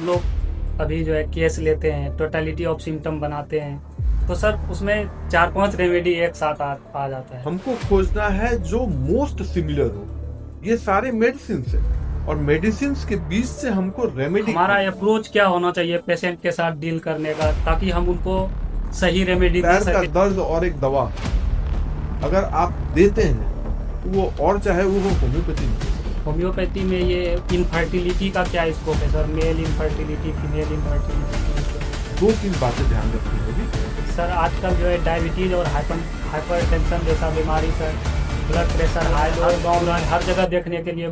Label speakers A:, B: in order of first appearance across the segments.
A: लोग अभी जो है केस लेते हैं, टोटलिटी ऑफ सिम्टम बनाते हैं, तो सर उसमें 4-5 रेमेडी एक साथ आ जाता है।
B: हमको खोजना है जो मोस्ट सिमिलर हो। ये सारे मेडिसिन है और मेडिसिन के बीच से हमको रेमेडी
A: हमारा
B: खोजना है।
A: अप्रोच क्या होना चाहिए पेशेंट के साथ डील करने का, ताकि हम उनको सही रेमेडी दे
B: पैर का
A: सके।
B: दर्द और एक दवा अगर आप देते हैं तो वो, और चाहे वो होम्योपैथी में,
A: होम्योपैथी में ये इनफर्टिलिटी का क्या स्कोप है sir? Male infertility, female infertility.
B: दो तीन बातें ध्यान रखनी होगी।
A: सर आजकल जो है डायबिटीज़ और हाइपर टेंशन जैसा बीमारी sir, blood pressure high low, गाँव में हर जगह देखने के लिए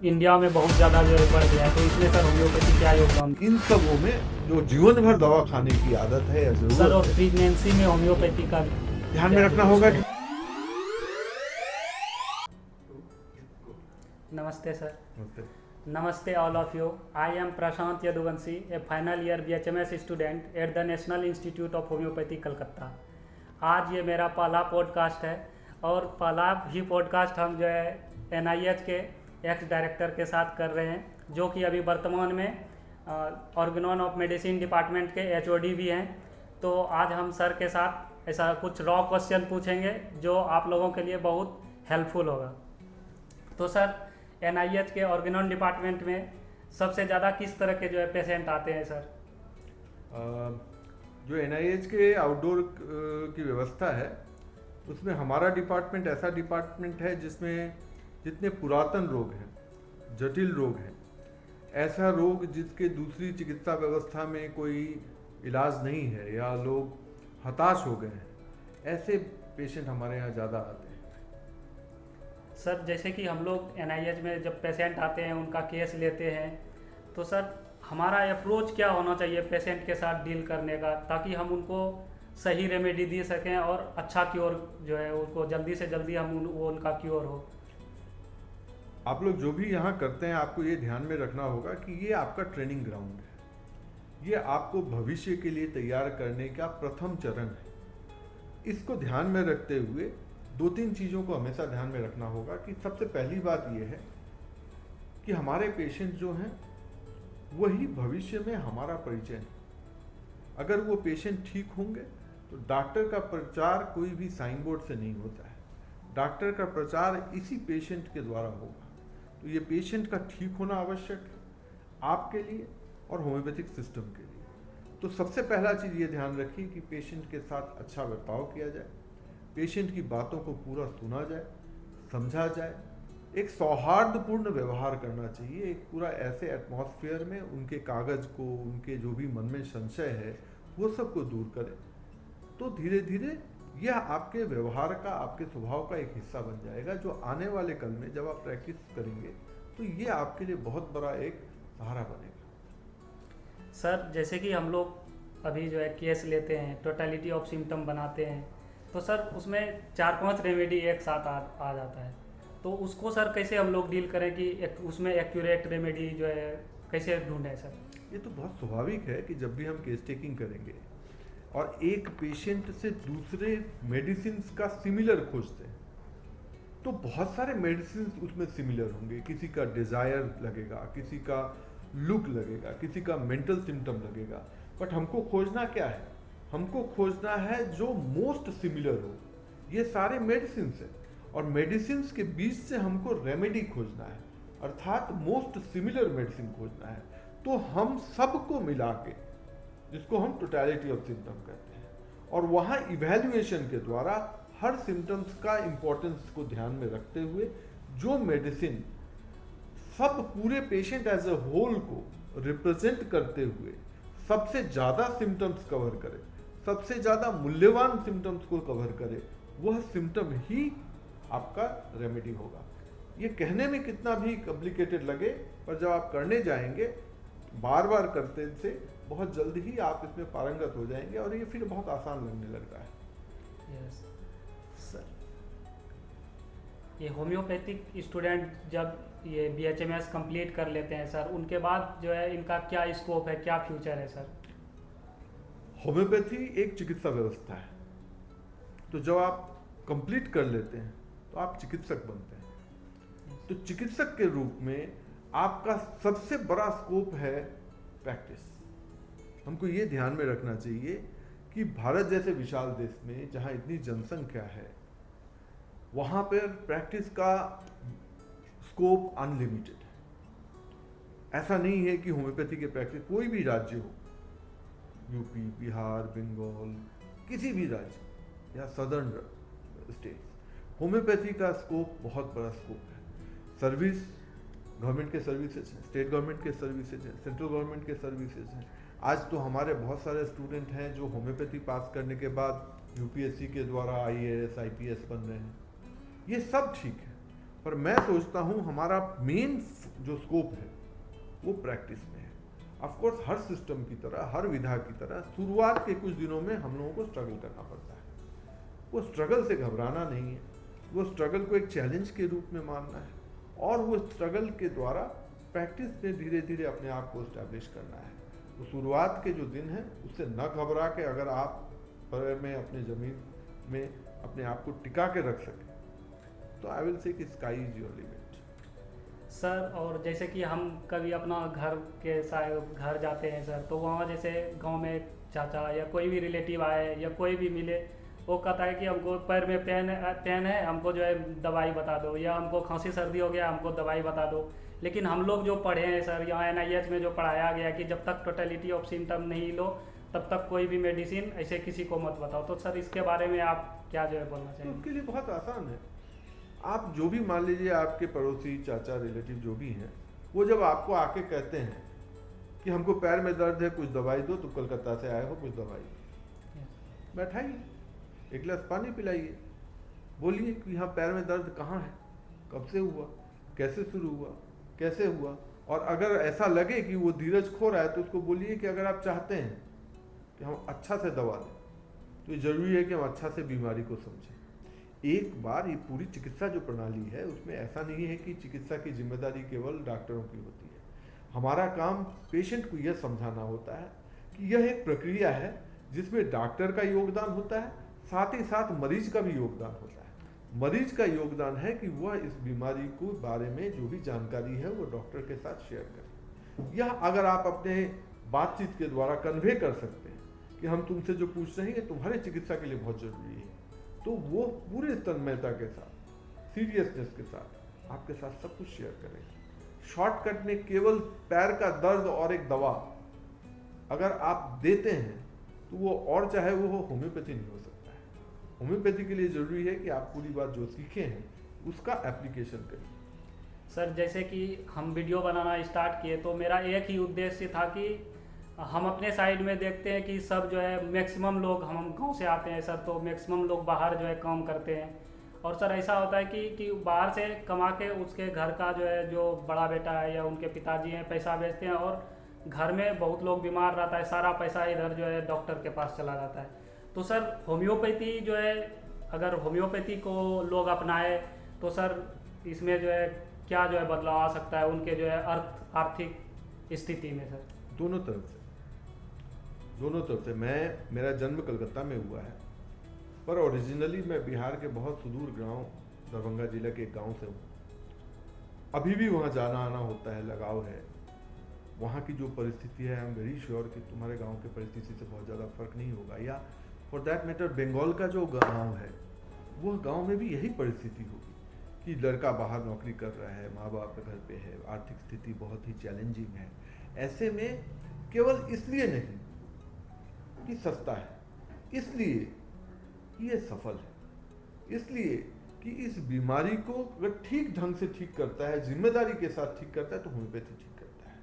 A: इंडिया में बहुत ज़्यादा जो है बढ़ गया है, तो इसमें सर होम्योपैथी क्या योगदान?
B: इन सबों में जो जीवन भर दवा खाने की आदत है या
A: सर और
B: जरूरत है,
A: प्रेगनेंसी में होम्योपैथी का
B: ध्यान में रखना होगा कि
A: नमस्ते sir. Namaste all of you. I am Prashant Yaduvanshi, a final year BHMS student at the National Institute of Homeopathy, Calcutta. आज ये मेरा पहला पॉडकास्ट है और पहला ही पॉडकास्ट हम जो है NIH के एक्स डायरेक्टर के साथ कर रहे हैं, जो कि अभी वर्तमान में ऑर्गेनॉन ऑफ मेडिसिन डिपार्टमेंट के HOD भी हैं। तो आज हम सर के साथ ऐसा कुछ रॉ क्वेश्चन पूछेंगे जो आप लोगों के लिए बहुत हेल्पफुल होगा। तो सर NIH के ऑर्गेनॉन डिपार्टमेंट में सबसे ज़्यादा किस तरह के जो है पेशेंट आते हैं सर?
B: जो NIH के आउटडोर की व्यवस्था है उसमें हमारा डिपार्टमेंट ऐसा डिपार्टमेंट है जिसमें जितने पुरातन रोग हैं, जटिल रोग हैं, ऐसा रोग जिसके दूसरी चिकित्सा व्यवस्था में कोई इलाज नहीं है या लोग हताश हो गए हैं, ऐसे पेशेंट हमारे यहाँ ज़्यादा आते हैं।
A: सर जैसे कि हम लोग NIH में जब पेशेंट आते हैं उनका केस लेते हैं, तो सर हमारा अप्रोच क्या होना चाहिए पेशेंट के साथ डील करने का, ताकि हम उनको सही रेमेडी दे सकें और अच्छा क्योर जो है उनको जल्दी से जल्दी वो उनका क्योर हो।
B: आप लोग जो भी यहाँ करते हैं आपको ये ध्यान में रखना होगा कि ये आपका ट्रेनिंग ग्राउंड है, ये आपको भविष्य के लिए तैयार करने का प्रथम चरण है। इसको ध्यान में रखते हुए दो तीन चीज़ों को हमेशा ध्यान में रखना होगा कि सबसे पहली बात यह है कि हमारे पेशेंट जो हैं वही भविष्य में हमारा परिचय है। अगर वो पेशेंट ठीक होंगे तो डॉक्टर का प्रचार कोई भी साइन बोर्ड से नहीं होता है, डॉक्टर का प्रचार इसी पेशेंट के द्वारा होगा। तो ये पेशेंट का ठीक होना आवश्यक है आपके लिए और होम्योपैथिक सिस्टम के लिए। तो सबसे पहला चीज़ ये ध्यान रखिए कि पेशेंट के साथ अच्छा बर्ताव किया जाए, पेशेंट की बातों को पूरा सुना जाए, समझा जाए, एक सौहार्दपूर्ण व्यवहार करना चाहिए। एक पूरा ऐसे एटमॉस्फेयर में उनके कागज़ को, उनके जो भी मन में संशय है वो सब को दूर करें। तो धीरे धीरे यह आपके व्यवहार का, आपके स्वभाव का एक हिस्सा बन जाएगा, जो आने वाले कल में जब आप प्रैक्टिस करेंगे तो ये आपके लिए बहुत बड़ा एक सहारा बनेगा।
A: सर जैसे कि हम लोग अभी जो है केस लेते हैं, टोटलिटी ऑफ सिम्टम बनाते हैं, तो सर उसमें 4-5 रेमेडी एक साथ आ जाता है, तो उसको सर कैसे हम लोग डील करें कि उसमें एक्यूरेट रेमेडी जो है कैसे ढूंढें सर?
B: ये तो बहुत स्वाभाविक है कि जब भी हम केस टेकिंग करेंगे और एक पेशेंट से दूसरे मेडिसिन का सिमिलर खोजते हैं तो बहुत सारे मेडिसिन उसमें सिमिलर होंगे। किसी का डिज़ायर लगेगा, किसी का लुक लगेगा, किसी का मेंटल सिम्टम लगेगा, बट हमको खोजना क्या है? हमको खोजना है जो मोस्ट सिमिलर हो। ये सारे मेडिसिन है और मेडिसिन के बीच से हमको रेमेडी खोजना है, अर्थात मोस्ट सिमिलर मेडिसिन खोजना है। तो हम सबको मिला के, जिसको हम टोटलिटी ऑफ सिम्टम कहते हैं, और वहाँ इवैल्यूएशन के द्वारा हर सिम्टम्स का इम्पोर्टेंस को ध्यान में रखते हुए जो मेडिसिन सब पूरे पेशेंट एज ए होल को रिप्रेजेंट करते हुए सबसे ज़्यादा सिम्टम्स कवर करे, सबसे ज़्यादा मूल्यवान सिम्टम्स को कवर करे, वह सिम्टम ही आपका रेमेडी होगा। ये कहने में कितना भी कॉम्प्लिकेटेड लगे, पर जब आप करने जाएंगे बार बार करते से बहुत जल्द ही आप इसमें पारंगत हो जाएंगे और ये फिर बहुत आसान लगने लगता है।
A: Yes sir. ये होम्योपैथिक स्टूडेंट जब ये BHMS कंप्लीट कर लेते हैं सर, उनके बाद जो है इनका क्या स्कोप है, क्या फ्यूचर है सर?
B: होम्योपैथी एक चिकित्सा व्यवस्था है, तो जब आप कंप्लीट कर लेते हैं तो आप चिकित्सक बनते हैं। तो चिकित्सक के रूप में आपका सबसे बड़ा स्कोप है प्रैक्टिस। हमको ये ध्यान में रखना चाहिए कि भारत जैसे विशाल देश में जहाँ इतनी जनसंख्या है, वहाँ पर प्रैक्टिस का स्कोप अनलिमिटेड है। ऐसा नहीं है कि होम्योपैथी के प्रैक्टिस कोई भी राज्य हो, यूपी, बिहार, बंगाल, किसी भी राज्य या सदर्न स्टेट्स, होम्योपैथी का स्कोप बहुत बड़ा स्कोप है। सर्विस, गवर्नमेंट के सर्विसेज हैं, स्टेट गवर्नमेंट के सर्विसेज हैं, सेंट्रल गवर्नमेंट के सर्विसेज हैं। आज तो हमारे बहुत सारे स्टूडेंट हैं जो होम्योपैथी पास करने के बाद यूपीएससी के द्वारा आईएएस, आईपीएस बन रहे हैं। ये सब ठीक है, पर मैं सोचता हूँ हमारा मेन जो स्कोप है वो प्रैक्टिस में है। ऑफ कोर्स हर सिस्टम की तरह, हर विधा की तरह शुरुआत के कुछ दिनों में हम लोगों को स्ट्रगल करना पड़ता है। वो स्ट्रगल से घबराना नहीं है, वो स्ट्रगल को एक चैलेंज के रूप में मानना है और वो स्ट्रगल के द्वारा प्रैक्टिस में धीरे धीरे अपने आप को इस्टेब्लिश करना है। तो शुरुआत के जो दिन हैं उससे न घबरा के अगर आप पैर में, अपने ज़मीन में अपने आप को टिका के रख सकें तो आई विल से कि sky is your limit.
A: Sir, और जैसे कि हम कभी अपना घर जाते हैं सर, तो वहाँ जैसे गांव में चाचा या कोई भी रिलेटिव आए या कोई भी मिले, वो कहता है कि हमको पैर में पेन है, हमको जो है दवाई बता दो, या हमको खांसी सर्दी हो गया, हमको दवाई बता दो। लेकिन हम लोग जो पढ़े हैं सर, यहाँ NIH में जो पढ़ाया गया कि जब तक टोटलिटी ऑफ सिम्टम नहीं लो तब तक कोई भी मेडिसिन ऐसे किसी को मत बताओ। तो सर इसके बारे में आप क्या जो है बोलना
B: तो
A: चाहिए?
B: उसके लिए बहुत आसान है। आप जो भी मान लीजिए आपके पड़ोसी, चाचा, रिलेटिव जो भी हैं, वो जब आपको आके कहते हैं कि हमको पैर में दर्द है, कुछ दवाई दो, तुम कलकत्ता से आए हो, कुछ दवाई बैठाइए, एक गिलास पानी पिलाइए, बोलिए कि हाँ पैर में दर्द कहाँ है, कब से हुआ, कैसे शुरू हुआ, कैसे हुआ। और अगर ऐसा लगे कि वो धीरज खो रहा है तो उसको बोलिए कि अगर आप चाहते हैं कि हम अच्छा से दवा दें तो ये ज़रूरी है कि हम अच्छा से बीमारी को समझें। एक बार ये पूरी चिकित्सा जो प्रणाली है उसमें ऐसा नहीं है कि चिकित्सा की जिम्मेदारी केवल डॉक्टरों की होती है। हमारा काम पेशेंट को यह समझाना होता है कि यह एक प्रक्रिया है जिसमें डॉक्टर का योगदान होता है, साथ ही साथ मरीज का भी योगदान होता है। मरीज का योगदान है कि वह इस बीमारी को बारे में जो भी जानकारी है वो डॉक्टर के साथ शेयर करें। यह अगर आप अपने बातचीत के द्वारा कन्वे कर सकते हैं कि हम तुमसे जो पूछ रहे हैं तुम्हारे चिकित्सा के लिए बहुत जरूरी है, तो वो पूरे तन्मयता के साथ, सीरियसनेस के साथ आपके साथ सब कुछ शेयर करेंगे। शॉर्टकट में केवल पैर का दर्द और एक दवा अगर आप देते हैं तो वो, और चाहे वो होम्योपैथी नहीं हो सकता है। होम्योपैथी के लिए ज़रूरी है कि आप पूरी बात जो सीखे हैं उसका एप्लीकेशन करिए।
A: सर जैसे कि हम वीडियो बनाना स्टार्ट किए तो मेरा एक ही उद्देश्य था कि हम अपने साइड में देखते हैं कि सब जो है मैक्सिमम लोग, हम गांव से आते हैं सर, तो मैक्सिमम लोग बाहर जो है काम करते हैं। और सर ऐसा होता है कि बाहर से कमा के उसके घर का जो है, जो बड़ा बेटा है या उनके पिताजी हैं, पैसा भेजते हैं और घर में बहुत लोग बीमार रहता है, सारा पैसा इधर जो है डॉक्टर के पास चला जाता है। तो सर होम्योपैथी जो है, अगर होम्योपैथी को लोग अपनाए तो सर इसमें जो है क्या जो है बदलाव आ सकता है उनके जो है आर्थिक स्थिति में सर?
B: दोनों तरफ से मेरा जन्म कलकत्ता में हुआ है, पर ओरिजिनली मैं बिहार के बहुत सुदूर गांव, दरभंगा जिला के एक गांव से हूँ। अभी भी वहाँ जाना आना होता है, लगाव है। वहाँ की जो परिस्थिति है, आई एम वेरी श्योर कि तुम्हारे गांव की परिस्थिति से बहुत ज़्यादा फर्क नहीं होगा, या फॉर दैट मैटर बंगाल का जो गांव है वह गांव में भी यही परिस्थिति होगी कि लड़का बाहर नौकरी कर रहा है, माँ बाप घर पे है, आर्थिक स्थिति बहुत ही चैलेंजिंग है। ऐसे में केवल इसलिए नहीं कि सस्ता है, इसलिए कि ये सफल है, इसलिए कि इस बीमारी को अगर ठीक ढंग से ठीक करता है, जिम्मेदारी के साथ ठीक करता है, तो होम्योपैथी ठीक करता है।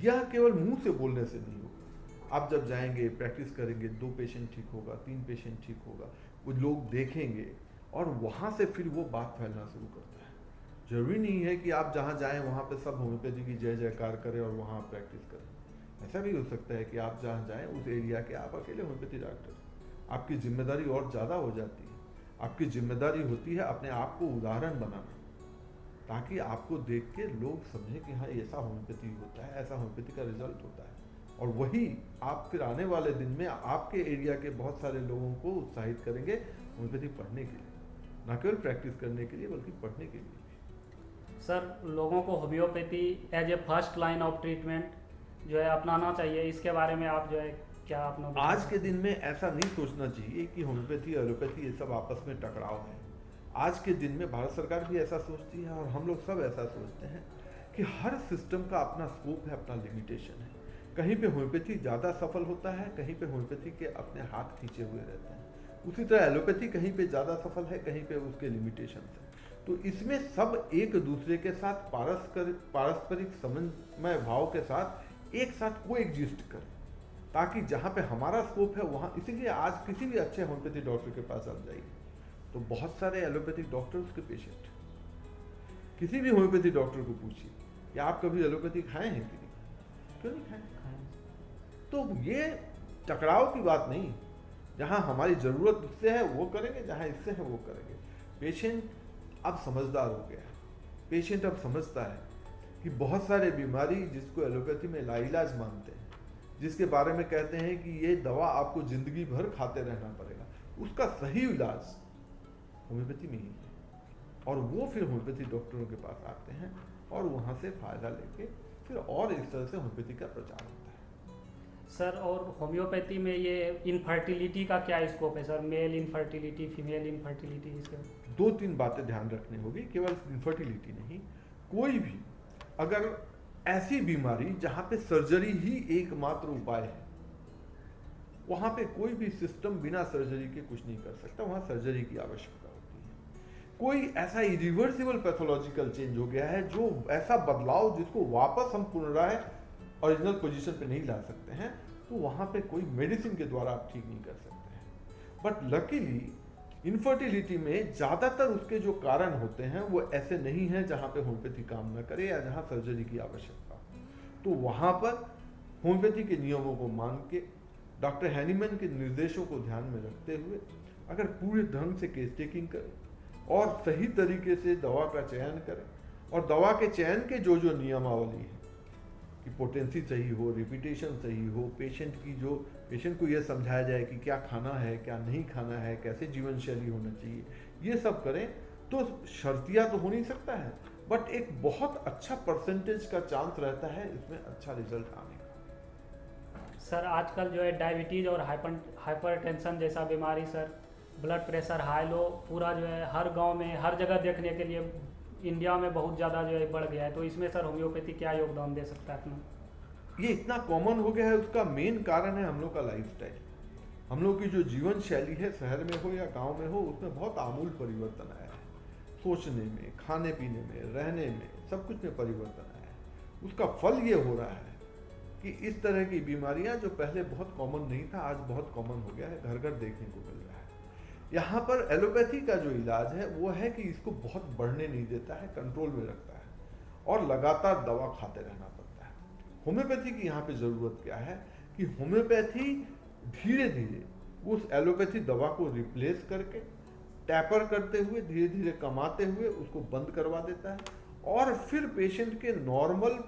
B: यह केवल मुंह से बोलने से नहीं होगा। आप जब जाएंगे, प्रैक्टिस करेंगे, 2 पेशेंट ठीक होगा, 3 पेशेंट ठीक होगा, वो लोग देखेंगे और वहाँ से फिर वो बात फैलना शुरू करता है। जरूरी नहीं है कि आप जहाँ जाएं वहाँ पे सब होम्योपैथी की जय जयकार करें और वहाँ प्रैक्टिस करें। ऐसा भी हो सकता है कि आप जहाँ जाएं उस एरिया के आप अकेले होम्योपैथी डॉक्टर, आपकी जिम्मेदारी और ज़्यादा हो जाती है। आपकी जिम्मेदारी होती है अपने आप को उदाहरण बनाना, ताकि आपको देख के लोग समझें कि हाँ ऐसा होम्योपैथी होता है, ऐसा होम्योपैथी का रिजल्ट होता है। और वही आप फिर आने वाले दिन में आपके एरिया के बहुत सारे लोगों को उत्साहित करेंगे होम्योपैथी पढ़ने के लिए, न केवल प्रैक्टिस करने के लिए बल्कि पढ़ने के लिए।
A: सर लोगों को homeopathy as a first line of treatment जो है अपनाना चाहिए, इसके बारे में आप जो है क्या अपना
B: आज के दिन में ऐसा नहीं सोचना चाहिए कि होम्योपैथी एलोपैथी ये सब आपस में टकराव है। आज के दिन में भारत सरकार भी ऐसा सोचती है और हम लोग सब ऐसा सोचते हैं कि हर सिस्टम का अपना स्कोप है, अपना लिमिटेशन है। कहीं पे होम्योपैथी ज़्यादा सफल होता है, कहीं पे होम्योपैथी के अपने हाथ खींचे हुए रहते हैं। उसी तरह एलोपैथी कहीं पे ज़्यादा सफल है, कहीं पे उसके लिमिटेशन है। तो इसमें सब एक दूसरे के साथ पारस्परिक समन्वय भाव के साथ एक साथ को एग्जिस्ट करें, ताकि जहाँ पे हमारा स्कोप है वहाँ, इसीलिए आज किसी भी अच्छे होम्योपैथी डॉक्टर के पास आप जाइए तो बहुत सारे एलोपैथिक डॉक्टर उसके पेशेंट। किसी भी होम्योपैथी डॉक्टर को पूछिए कि आप कभी एलोपैथी खाए हैं कि नहीं, क्यों नहीं खाए। तो ये टकराव की बात नहीं, जहाँ हमारी ज़रूरत उससे है वो करेंगे, जहाँ इससे है वो करेंगे। पेशेंट अब समझदार हो गया है, पेशेंट अब समझता है कि बहुत सारे बीमारी जिसको एलोपैथी में लाइलाज मानते हैं, जिसके बारे में कहते हैं कि ये दवा आपको ज़िंदगी भर खाते रहना पड़ेगा, उसका सही इलाज होम्योपैथी में ही है। और वो फिर होम्योपैथी डॉक्टरों के पास आते हैं और वहाँ से फ़ायदा लेके फिर और इस तरह से होम्योपैथी का प्रचार होता है।
A: सर, और होम्योपैथी में ये इनफर्टिलिटी का क्या स्कोप है sir? Male infertility, female infertility, इसके
B: 2-3 बातें ध्यान रखनी होगी, केवल इनफर्टिलिटी नहीं, कोई भी अगर ऐसी बीमारी जहाँ पे सर्जरी ही एकमात्र उपाय है, वहाँ पे कोई भी सिस्टम बिना सर्जरी के कुछ नहीं कर सकता, वहाँ सर्जरी की आवश्यकता होती है। कोई ऐसा इरिवर्सिबल पैथोलॉजिकल चेंज हो गया है, जो ऐसा बदलाव जिसको वापस हम पुनराय ओरिजिनल पोजीशन पे नहीं ला सकते हैं, तो वहाँ पे कोई मेडिसिन के द्वारा आप ठीक नहीं कर सकते हैं। बट लकीली इनफर्टिलिटी में ज़्यादातर उसके जो कारण होते हैं वो ऐसे नहीं हैं जहाँ पे होम्योपैथी काम न करे या जहाँ सर्जरी की आवश्यकता हो। तो वहाँ पर होम्योपैथी के नियमों को मान के, डॉक्टर हैनीमैन के निर्देशों को ध्यान में रखते हुए अगर पूरे ढंग से केस टेकिंग करें और सही तरीके से दवा का चयन करें, और दवा के चयन के जो जो नियमावली है कि पोटेंसी सही हो, रिपीटेशन सही हो, पेशेंट को यह समझाया जाए कि क्या खाना है, क्या नहीं खाना है, कैसे जीवन शैली होना चाहिए, ये सब करें तो शर्तिया तो हो नहीं सकता है, बट एक बहुत अच्छा परसेंटेज का चांस रहता है इसमें अच्छा रिजल्ट आने का।
A: सर, आजकल जो है डायबिटीज़ और हाइपरटेंशन जैसा बीमारी sir, blood pressure high low, पूरा जो है हर गांव में हर जगह देखने के लिए इंडिया में बहुत ज़्यादा जो है बढ़ गया है। तो इसमें सर होम्योपैथी क्या योगदान दे सकता है अपना?
B: ये इतना कॉमन हो गया है, उसका मेन कारण है हम लोग का लाइफस्टाइल। हम लोग की जो जीवन शैली है, शहर में हो या गांव में हो, उसमें बहुत आमूल परिवर्तन आया है। सोचने में, खाने पीने में, रहने में, सब कुछ में परिवर्तन आया है। उसका फल ये हो रहा है कि इस तरह की बीमारियां जो पहले बहुत कॉमन नहीं था, आज बहुत कॉमन हो गया है, घर घर देखने को मिल रहा है। यहाँ पर एलोपैथी का जो इलाज है वो है कि इसको बहुत बढ़ने नहीं देता है, कंट्रोल में रखता है और लगातार दवा खाते रहना पड़ता है। होम्योपैथी की यहाँ पे ज़रूरत क्या है कि होम्योपैथी धीरे धीरे उस एलोपैथी दवा को रिप्लेस करके, टैपर करते हुए, धीरे धीरे कमाते हुए उसको बंद करवा देता है और फिर पेशेंट के नॉर्मल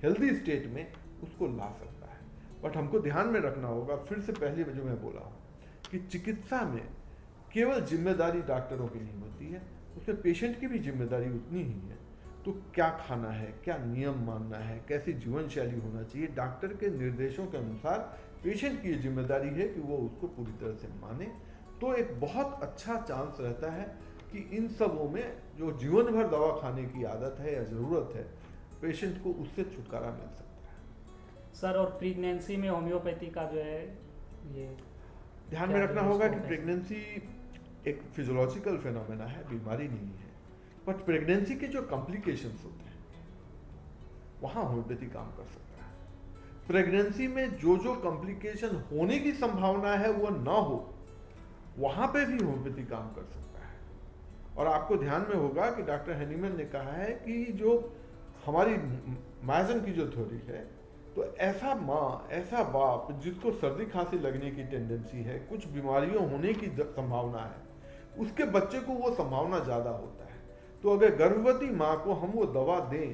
B: हेल्दी स्टेट में उसको ला सकता है। बट हमको ध्यान में रखना होगा, फिर से पहले जो मैं बोला हूँ कि चिकित्सा में केवल जिम्मेदारी डॉक्टरों की नहीं होती है, उसमें पेशेंट की भी जिम्मेदारी उतनी ही है। तो क्या खाना है, क्या नियम मानना है, कैसी जीवन शैली होना चाहिए, डॉक्टर के निर्देशों के अनुसार पेशेंट की जिम्मेदारी है कि वो उसको पूरी तरह से माने। तो एक बहुत अच्छा चांस रहता है कि इन सबों में जो जीवन भर दवा खाने की आदत है या ज़रूरत है, पेशेंट को उससे छुटकारा मिल सकता है।
A: सर, और प्रेगनेंसी में होम्योपैथी का जो है ये
B: ध्यान में रखना होगा कि प्रेगनेंसी एक फिजियोलॉजिकल फेनोमेना है, बीमारी नहीं है। बट प्रेगनेंसी के जो कॉम्प्लिकेशंस होते हैं वहाँ होम्योपैथी काम कर सकता है। प्रेगनेंसी में जो जो कॉम्प्लिकेशन होने की संभावना है वो ना हो, वहाँ पे भी होम्योपैथी काम कर सकता है। और आपको ध्यान में होगा कि डॉक्टर हैनीमैन ने कहा है कि जो हमारी मायजन की जो थ्योरी है, तो ऐसा माँ, ऐसा बाप जिसको सर्दी खांसी लगने की टेंडेंसी है, कुछ बीमारियों होने की संभावना है, उसके बच्चे को वो संभावना ज़्यादा होता है। तो अगर गर्भवती माँ को हम वो दवा दें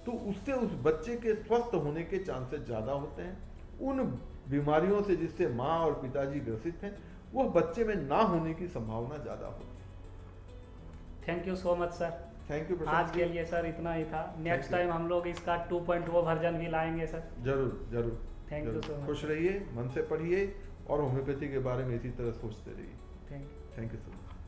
B: तो उससे उस बच्चे के स्वस्थ होने के चांसेस ज़्यादा होते हैं। उन बीमारियों से जिससे माँ और पिताजी ग्रसित हैं, वह बच्चे में ना होने की संभावना ज़्यादा होती है।
A: Thank you so much sir.
B: Thank you
A: आज के लिए सर इतना ही था। Next
B: you.
A: टाइम हम लोग इसका 2.0 वर्जन भी लाएंगे सर।
B: जरूर जरूर।
A: Thank you
B: जरूर।
A: so much.
B: खुश रहिए, मन से पढ़िए और होम्योपैथी के बारे में इसी तरह सोचते रहिए।
A: Thank you.
B: Thank you so much.